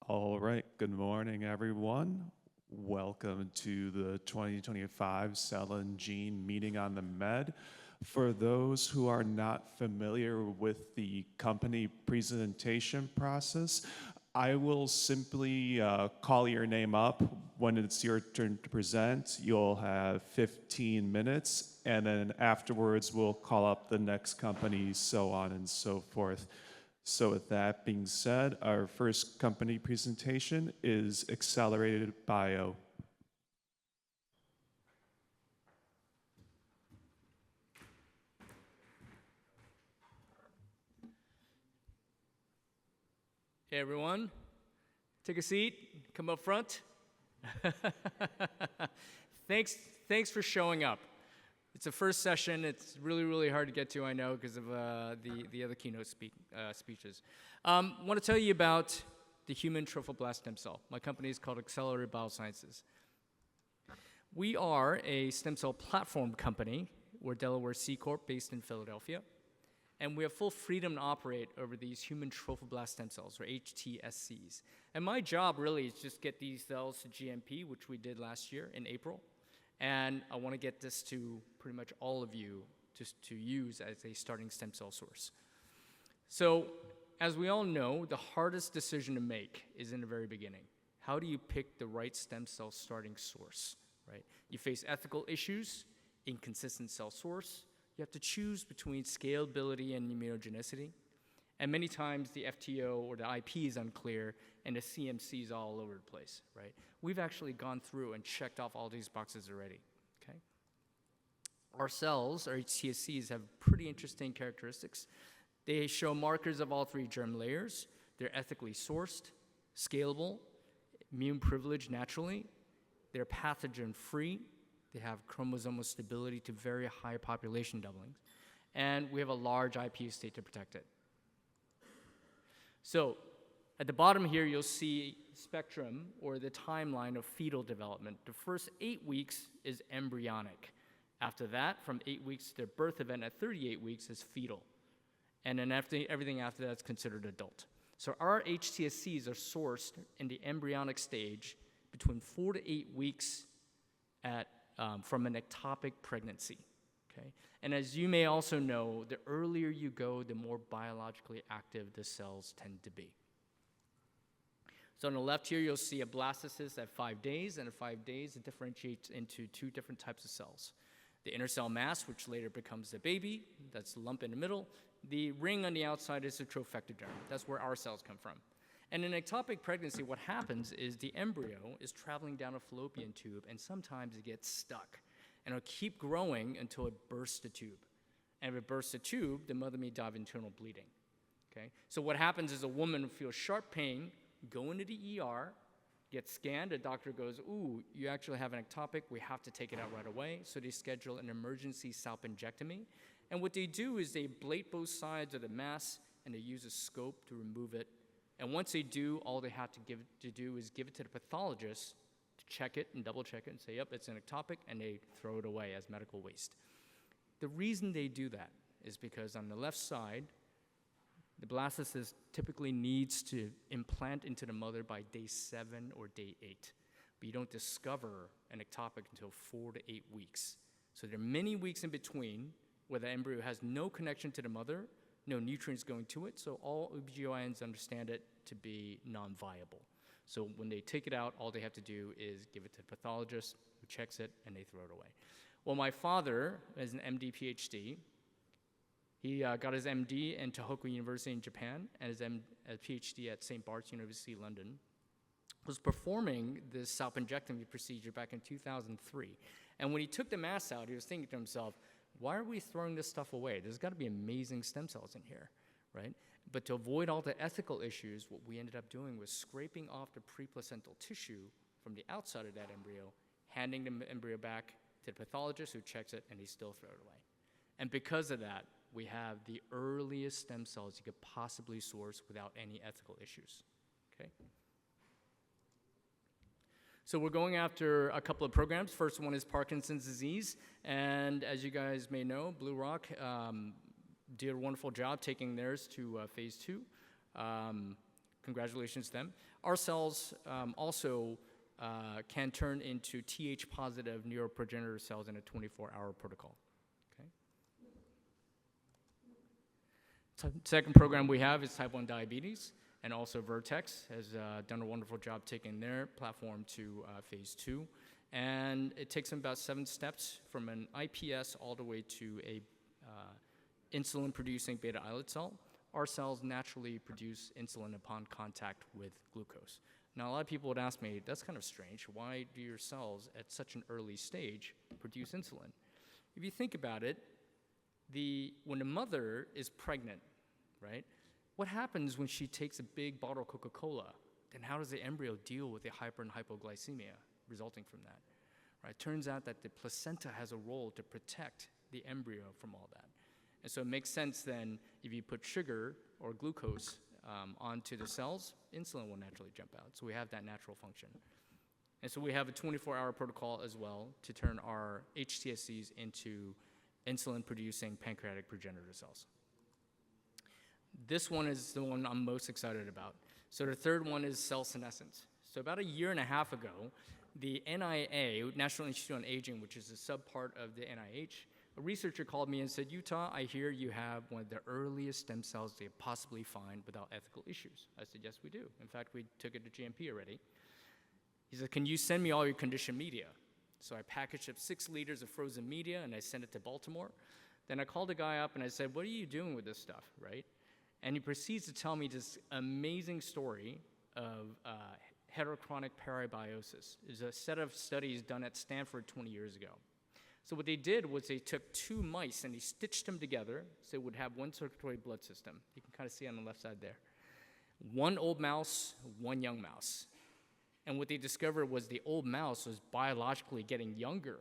All right, good morning, everyone. Welcome to the 2025 Cell and Gene Meeting on the Med. For those who are not familiar with the company presentation process, I will simply call your name up. When it's your turn to present, you'll have 15 minutes, and then afterwards we'll call up the next company, so on and so forth. So with that being said, our first company presentation is Accelerated Bio. Hey everyone, take a seat, come up front. Thanks for showing up. It's the first session. It's really hard to get to, I know, because of the other keynote speeches. I want to tell you about the human trophoblast stem cell. My company is called Accelerated Biosciences. We are a stem cell platform company. We're Delaware C Corp based in Philadelphia. And we have full freedom to operate over these human trophoblast stem cells, or hTSCs. And my job really is just get these cells to GMP, which we did last year in April. And I want to get this to pretty much all of you just to use as a starting stem cell source. So, as we all know, the hardest decision to make is in the very beginning. How do you pick the right stem cell starting source, right? You face ethical issues, inconsistent cell source. You have to choose between scalability and immunogenicity. And many times the FTO or the IP is unclear and the CMC is all over the place, right? We've actually gone through and checked off all these boxes already, okay? Our cells, our hTSCs, have pretty interesting characteristics. They show markers of all three germ layers. They're ethically sourced, scalable, immune privileged naturally. They're pathogen-free. They have chromosomal stability to very high population doublings. And we have a large IP estate to protect it. So, at the bottom here, you'll see spectrum, or the timeline of fetal development. The first 8 weeks is embryonic. After that, from 8 weeks to birth event at 38 weeks is fetal. And then everything after that is considered adult. So our hTSCs are sourced in the embryonic stage between 4 to 8 weeks from an ectopic pregnancy. Okay? And as you may also know, the earlier you go, the more biologically active the cells tend to be. So on the left here, you'll see a blastocyst at 5 days, and at 5 days, it differentiates into two different types of cells. The inner cell mass, which later becomes the baby, that's the lump in the middle. The ring on the outside is the trophectoderm. That's where our cells come from. And in ectopic pregnancy, what happens is the embryo is traveling down a fallopian tube, and sometimes it gets stuck. And it'll keep growing until it bursts the tube. And if it bursts the tube, the mother may die of internal bleeding. Okay? So what happens is a woman feels sharp pain, go into the ER, get scanned, the doctor goes, ooh, you actually have an ectopic, we have to take it out right away. So they schedule an emergency salpingectomy. And what they do is they ablate both sides of the mass, and they use a scope to remove it. And once they do, all they have to do is give it to the pathologist to check it and double check it and say, yep, it's an ectopic, and they throw it away as medical waste. The reason they do that is because on the left side, the blastocyst typically needs to implant into the mother by day 7 or day 8. But you don't discover an ectopic until 4 to 8 weeks. So there are many weeks in between where the embryo has no connection to the mother, no nutrients going to it, so all OBGYNs understand it to be non-viable. So when they take it out, all they have to do is give it to the pathologist who checks it, and they throw it away. Well, my father is an MD PhD. He got his MD in Tohoku University in Japan and his PhD at St. Bart's University, London. Was performing this salpingectomy procedure back in 2003. And when he took the mass out, he was thinking to himself, why are we throwing this stuff away? There's got to be amazing stem cells in here, right? But to avoid all the ethical issues, what we ended up doing was scraping off the preplacental tissue from the outside of that embryo, handing the embryo back to the pathologist who checks it, and he still throws it away. And because of that, we have the earliest stem cells you could possibly source without any ethical issues, okay? So we're going after a couple of programs. First one is Parkinson's disease. And as you guys may know, Blue Rock did a wonderful job taking theirs to phase 2. congratulations to them. Our cells also can turn into Th-positive neuroprogenitor cells in a 24-hour protocol. Okay. Second program we have is type 1 diabetes, and also Vertex has done a wonderful job taking their platform to phase 2. And it takes them about 7 steps from an IPS all the way to a insulin-producing beta islet cell. Our cells naturally produce insulin upon contact with glucose. Now, a lot of people would ask me, that's kind of strange. Why do your cells at such an early stage produce insulin? If you think about it, when a mother is pregnant, right, what happens when she takes a big bottle of Coca-Cola? Then how does the embryo deal with the hyper and hypoglycemia resulting from that? Right? Turns out that the placenta has a role to protect the embryo from all that. And so it makes sense then, if you put sugar or glucose onto the cells, insulin will naturally jump out. So we have that natural function. And so we have a 24-hour protocol as well to turn our hTSCs into insulin-producing pancreatic progenitor cells. This one is the one I'm most excited about. So the third one is cell senescence. So about a year and a half ago, the NIA, National Institute on Aging, which is a subpart of the NIH, a researcher called me and said, Yuta, I hear you have one of the earliest stem cells they could possibly find without ethical issues. I said, yes, we do. In fact, we took it to GMP already. He said, can you send me all your conditioned media? So I packaged up 6 liters of frozen media, and I sent it to Baltimore. Then I called the guy up, and I said, what are you doing with this stuff, right? And he proceeds to tell me this amazing story of heterochronic parabiosis. It's a set of studies done at Stanford 20 years ago. So what they did was they took 2 mice and they stitched them together so it would have one circulatory blood system. You can kind of see on the left side there. 1 old mouse, 1 young mouse. And what they discovered was the old mouse was biologically getting younger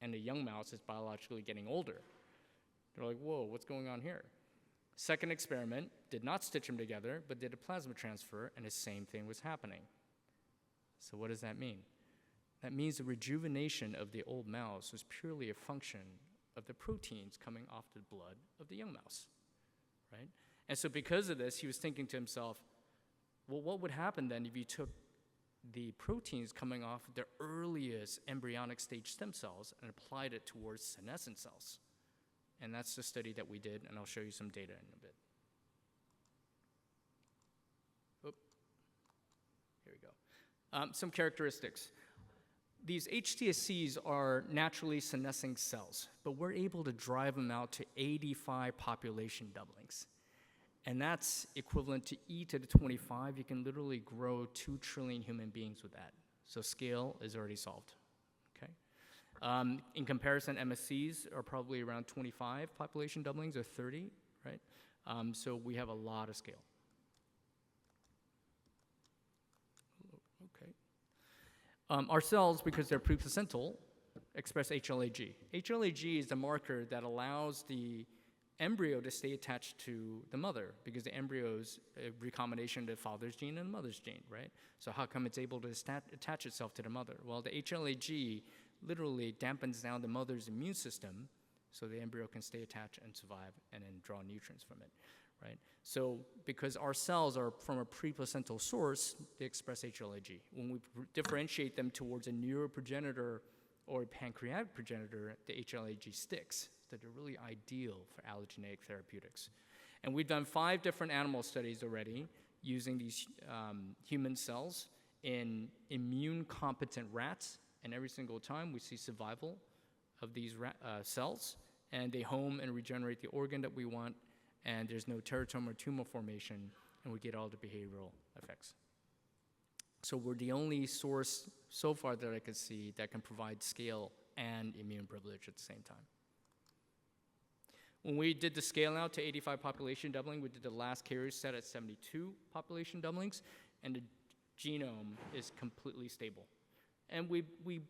and the young mouse is biologically getting older. They're like, whoa, what's going on here? Second experiment, did not stitch them together, but did a plasma transfer, and the same thing was happening. So what does that mean? That means the rejuvenation of the old mouse was purely a function of the proteins coming off the blood of the young mouse, right? And so because of this, he was thinking to himself, well, what would happen then if you took the proteins coming off the earliest embryonic stage stem cells and applied it towards senescent cells? And that's the study that we did, and I'll show you some data in a bit. Oop. Here we go. Some characteristics. These hTSCs are naturally senescing cells, but we're able to drive them out to 85 population doublings. And that's equivalent to e to the 25. You can literally grow 2 trillion human beings with that. So scale is already solved. Okay. In comparison, MSCs are probably around 25 population doublings or 30, right? So we have a lot of scale. Okay. Our cells, because they're preplacental, express HLA-G. HLA-G is the marker that allows the embryo to stay attached to the mother, because the embryo is a recombination of the father's gene and the mother's gene, right? So how come it's able to attach itself to the mother? Well, the HLA-G literally dampens down the mother's immune system so the embryo can stay attached and survive and then draw nutrients from it, right? So because our cells are from a preplacental source, they express HLA-G. When we differentiate them towards a neuroprogenitor or a pancreatic progenitor, the HLA-G sticks. So they're really ideal for allogeneic therapeutics. And we've done 5 different animal studies already using these human cells in immune-competent rats. And every single time we see survival of these cells, and they home and regenerate the organ that we want, and there's no teratoma or tumor formation, and we get all the behavioral effects. So we're the only source so far that I could see that can provide scale and immune privilege at the same time. When we did the scale out to 85 population doubling, we did the last carrier set at 72 population doublings, and the genome is completely stable. And we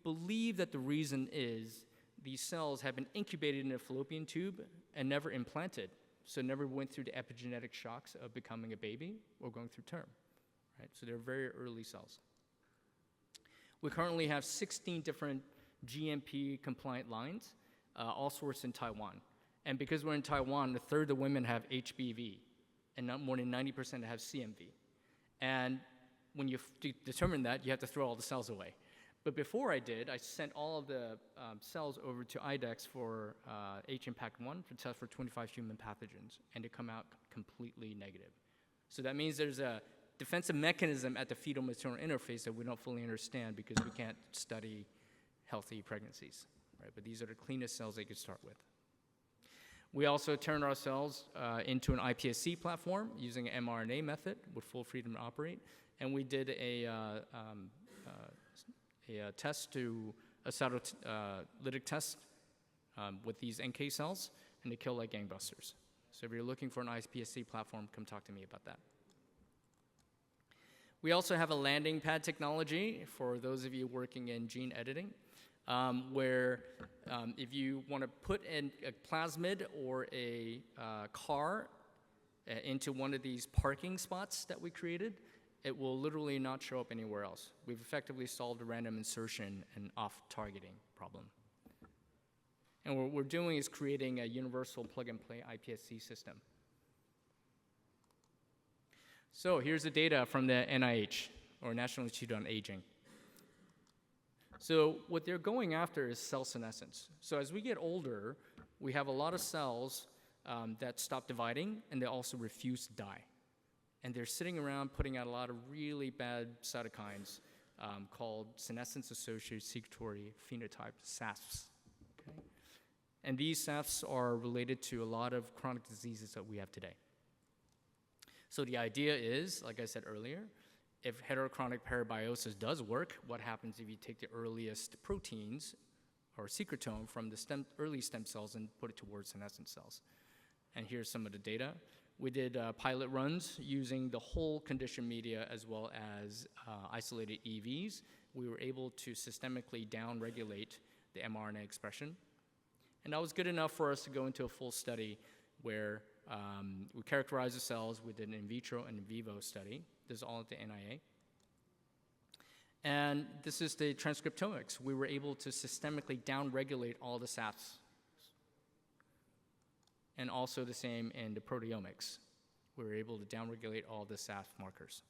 believe that the reason is these cells have been incubated in a fallopian tube and never implanted, so never went through the epigenetic shocks of becoming a baby or going through term, right? So they're very early cells. We currently have 16 different GMP-compliant lines, all sourced in Taiwan. And because we're in Taiwan, a third of women have HBV, and not more than 90% have CMV. And when you determine that, you have to throw all the cells away. But before I did, I sent all of the cells over to IDEX for H-Impact-1 to test for 25 human pathogens, and they come out completely negative. So that means there's a defensive mechanism at the fetal-maternal interface that we don't fully understand because we can't study healthy pregnancies, right? But these are the cleanest cells they could start with. We also turned our cells into an iPSC platform using an mRNA method with full freedom to operate, and we did a test to a cytolytic test with these NK cells, and they kill like gangbusters. So if you're looking for an iPSC platform, come talk to me about that. We also have a landing pad technology for those of you working in gene editing, where if you want to put in a plasmid or a CAR into one of these parking spots that we created, it will literally not show up anywhere else. We've effectively solved a random insertion and off-targeting problem. And what we're doing is creating a universal plug-and-play iPSC system. So here's the data from the NIH, or National Institute on Aging. So what they're going after is cell senescence. So as we get older, we have a lot of cells that stop dividing, and they also refuse to die. And they're sitting around putting out a lot of really bad cytokines called senescence-associated secretory phenotype, SASPs. Okay? And these SASPs are related to a lot of chronic diseases that we have today. So the idea is, like I said earlier, if heterochronic parabiosis does work, what happens if you take the earliest proteins or secretome from the early stem cells and put it towards senescent cells? And here's some of the data. We did pilot runs using the whole condition media as well as isolated EVs. We were able to systemically downregulate the mRNA expression. And that was good enough for us to go into a full study where we characterized the cells. We did an in vitro and in vivo study. This is all at the NIA. And this is the transcriptomics. We were able to systemically downregulate all the SAPs. And also the same in the proteomics. We were able to downregulate all the SAF markers.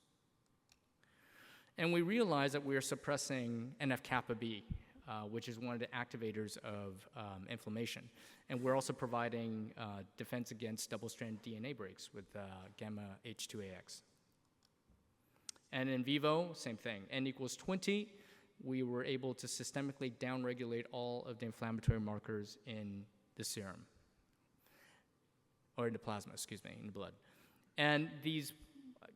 And we realized that we are suppressing NF-kappa B, which is one of the activators of inflammation. And we're also providing defense against double-stranded DNA breaks with gamma H2AX. And in vivo, same thing. N equals 20, we were able to systemically downregulate all of the inflammatory markers in the serum. Or in the plasma, excuse me, in the blood. And these,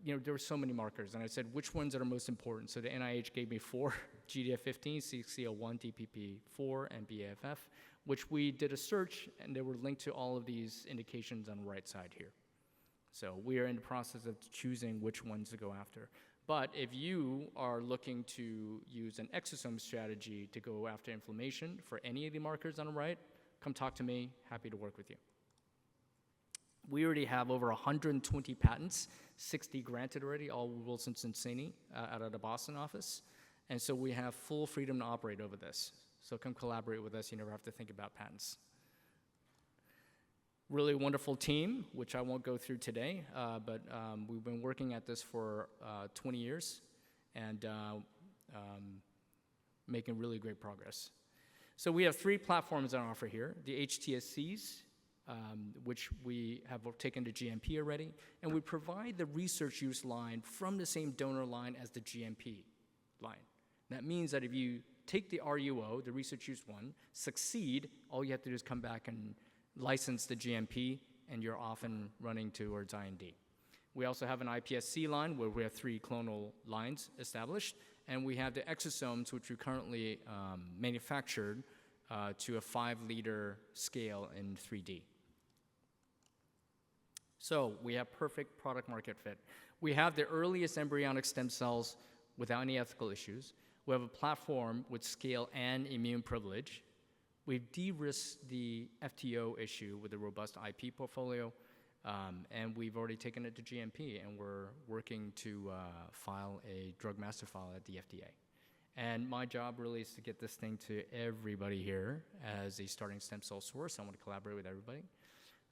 there were so many markers, and I said, which ones are most important? So the NIH gave me 4, GDF15, CXCL1, DPP4, and BAFF, which we did a search, and they were linked to all of these indications on the right side here. So we are in the process of choosing which ones to go after. But if you are looking to use an exosome strategy to go after inflammation for any of the markers on the right, come talk to me, happy to work with you. We already have over 120 patents, 60 granted already, all Wilson Sonsini out of the Boston office. And so we have full freedom to operate over this. So come collaborate with us, you never have to think about patents. Really wonderful team, which I won't go through today, but we've been working at this for 20 years and making really great progress. So we have 3 platforms on offer here, the hTSCs, which we have taken to GMP already, and we provide the research use line from the same donor line as the GMP line. That means that if you take the RUO, the research use one, succeed, all you have to do is come back and license the GMP, and you're off and running towards IND. We also have an iPSC line where we have 3 clonal lines established, and we have the exosomes, which we currently manufactured to a 5-liter scale in 3D. So we have perfect product market fit. We have the earliest embryonic stem cells without any ethical issues. We have a platform with scale and immune privilege. We've de-risked the FTO issue with a robust IP portfolio, and we've already taken it to GMP, and we're working to file a drug master file at the FDA. And my job really is to get this thing to everybody here as a starting stem cell source. I want to collaborate with everybody.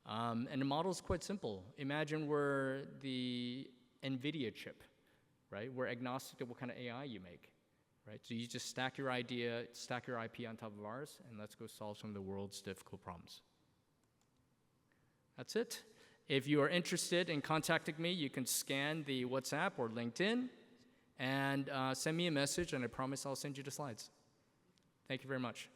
And the model is quite simple. Imagine we're the NVIDIA chip. right? We're agnostic to what kind of AI you make, right? So you just stack your idea, stack your IP on top of ours, and let's go solve some of the world's difficult problems. That's it. If you are interested in contacting me, you can scan the WhatsApp or LinkedIn and send me a message, and I promise I'll send you the slides. Thank you very much.